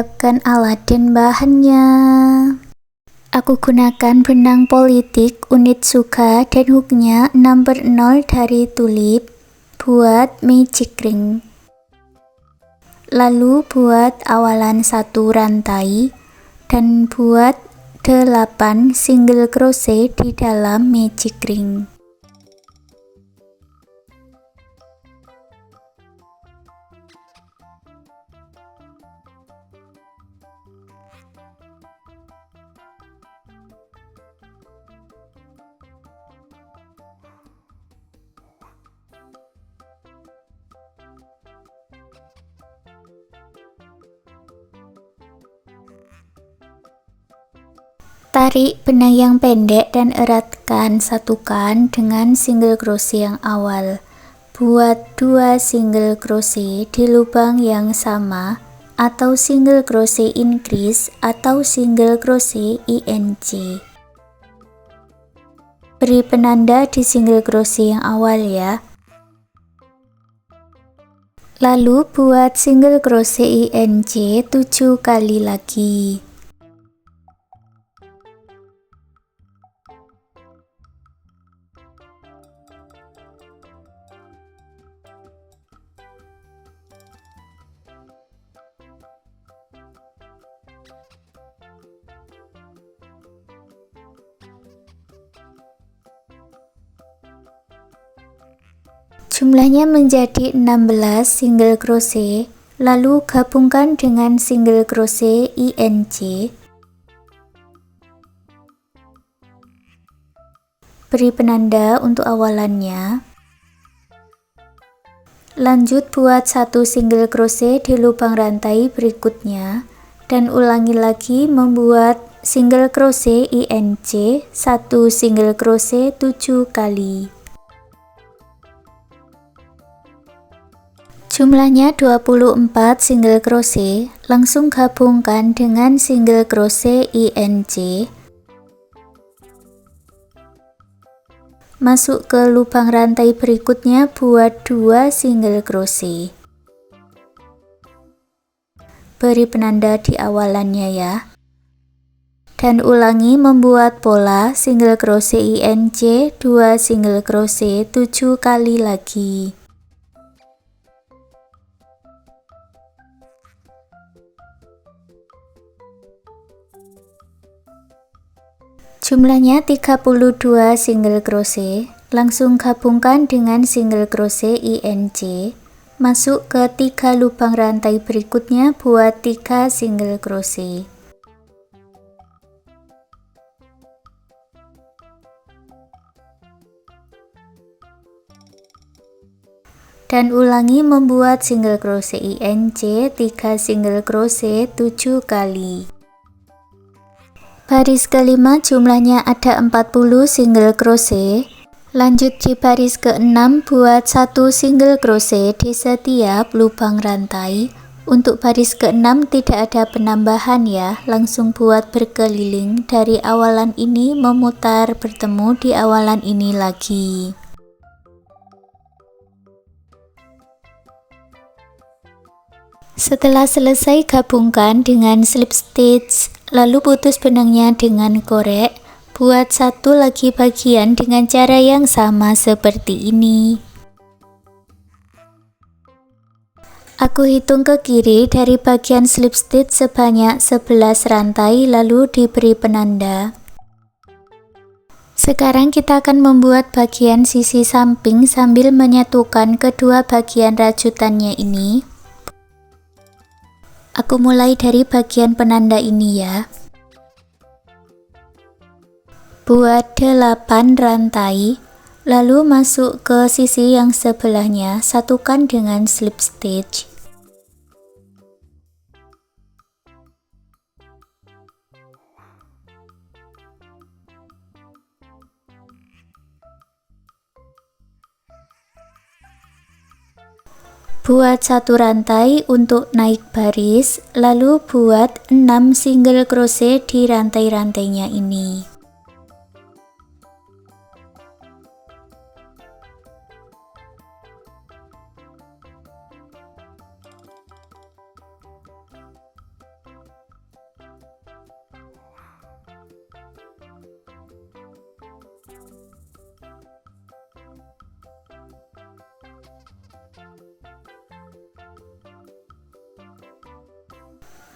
siapkan alat dan bahannya. Aku gunakan benang politik unit Suka dan hooknya 6/0 dari tulip buat magic ring. Lalu buat awalan 1 rantai dan buat 8 single crochet di dalam magic ring. Tarik benang yang pendek dan eratkan satukan dengan single crochet yang awal. Buat 2 single crochet di lubang yang sama atau single crochet increase atau single crochet INC. Beri penanda di single crochet yang awal ya. Lalu buat single crochet INC 7 kali lagi. Jumlahnya menjadi 16 single crochet, lalu gabungkan dengan single crochet INC. Beri penanda untuk awalannya. Lanjut buat 1 single crochet di lubang rantai berikutnya dan ulangi lagi membuat single crochet INC 1 single crochet 7 kali. Jumlahnya 24 single crochet, langsung gabungkan dengan single crochet INC. Masuk ke lubang rantai berikutnya buat 2 single crochet. Beri penanda di awalannya ya. Dan ulangi membuat pola single crochet INC 2 single crochet 7 kali lagi. Jumlahnya 32 single crochet, langsung gabungkan dengan single crochet INC. Masuk ke 3 lubang rantai berikutnya buat 3 single crochet. Dan ulangi membuat single crochet INC 3 single crochet 7 kali. Baris kelima jumlahnya ada 40 single crochet. Lanjut di baris ke-6 buat 1 single crochet di setiap lubang rantai. Untuk baris ke-6 tidak ada penambahan ya, langsung buat berkeliling dari awalan ini memutar bertemu di awalan ini lagi. Setelah selesai gabungkan dengan slip stitch, lalu putus benangnya dengan korek. Buat satu lagi bagian dengan cara yang sama seperti ini. Aku hitung ke kiri dari bagian slip stitch sebanyak 11 rantai lalu diberi penanda. Sekarang kita akan membuat bagian sisi samping sambil menyatukan kedua bagian rajutannya ini. Aku mulai dari bagian penanda ini ya. Buat 8 rantai, lalu masuk ke sisi yang sebelahnya, satukan dengan slip stitch. Buat 1 rantai untuk naik baris, lalu buat 6 single crochet di rantai-rantainya ini.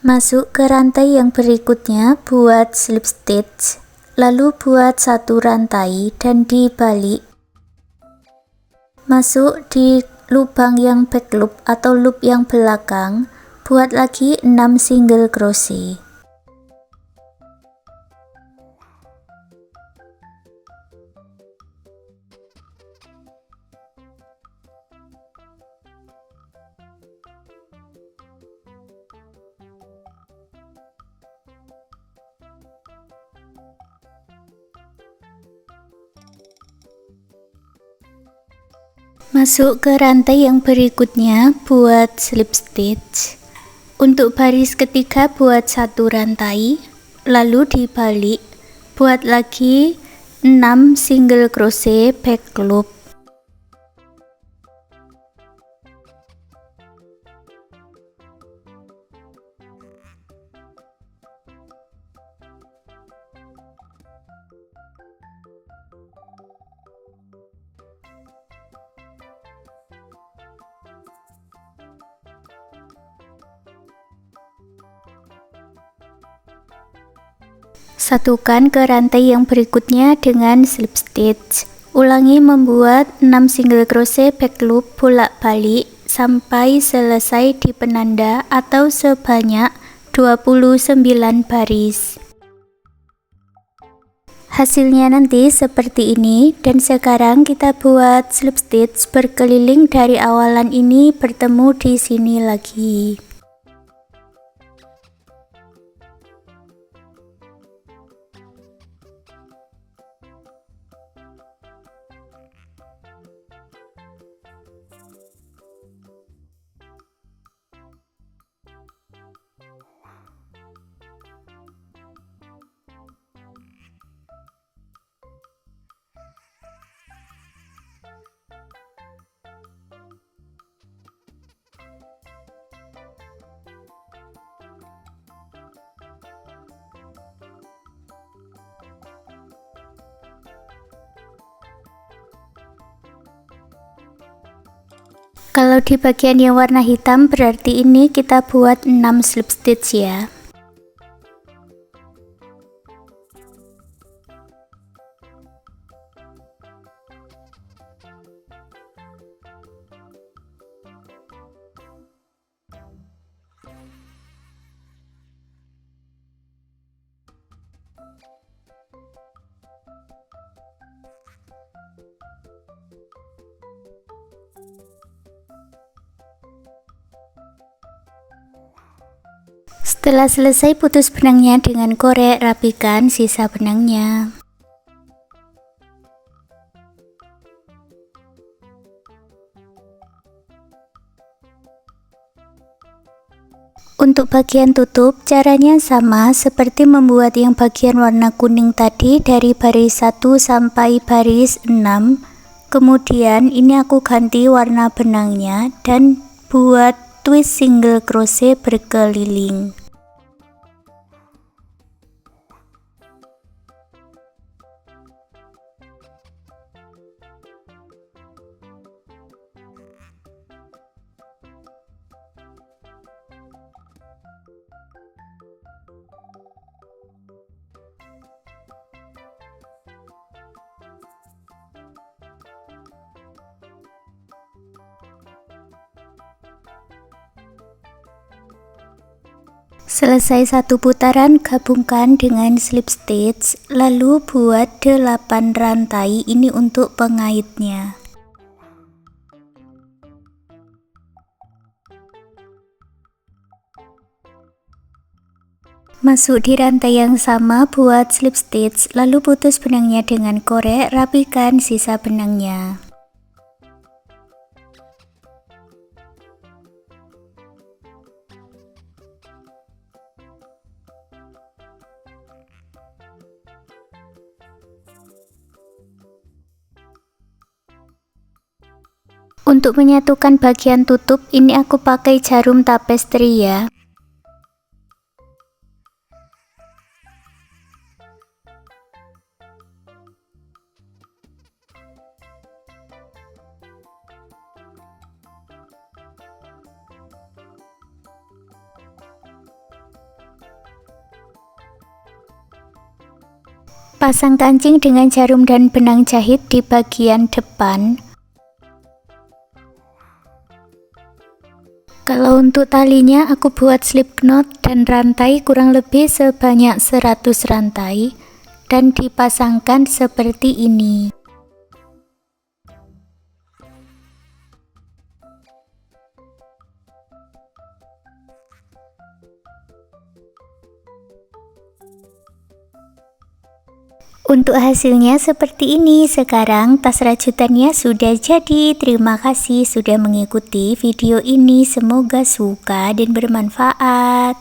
Masuk ke rantai yang berikutnya, buat slip stitch, lalu buat satu rantai dan dibalik. Masuk di lubang yang back loop atau loop yang belakang, buat lagi 6 single crochet. Masuk ke rantai yang berikutnya, buat slip stitch. Untuk baris ketiga buat satu rantai, lalu dibalik, buat lagi 6 single crochet back loop. Satukan ke rantai yang berikutnya dengan slip stitch. Ulangi membuat 6 single crochet back loop bolak-balik sampai selesai di penanda atau sebanyak 29 baris. Hasilnya nanti seperti ini, dan sekarang kita buat slip stitch berkeliling dari awalan ini bertemu di sini lagi. Kalau di bagian yang warna hitam berarti ini kita buat 6 slip stitch ya. Setelah selesai putus benangnya dengan korek, rapikan sisa benangnya. Untuk bagian tutup, caranya sama seperti membuat yang bagian warna kuning tadi dari baris 1 sampai baris 6. Kemudian ini aku ganti warna benangnya dan buat twist single crochet berkeliling. Selesai satu putaran, gabungkan dengan slip stitch, lalu buat 8 rantai ini untuk pengaitnya. Masuk di rantai yang sama, buat slip stitch, lalu putus benangnya dengan korek, rapikan sisa benangnya. Untuk menyatukan bagian tutup ini aku pakai jarum tapestry ya. Pasang kancing dengan jarum dan benang jahit di bagian depan. Kalau untuk talinya aku buat slip knot dan rantai kurang lebih sebanyak 100 rantai dan dipasangkan seperti ini. Untuk hasilnya seperti ini. Sekarang tas rajutannya sudah jadi. Terima kasih sudah mengikuti video ini. Semoga suka dan bermanfaat.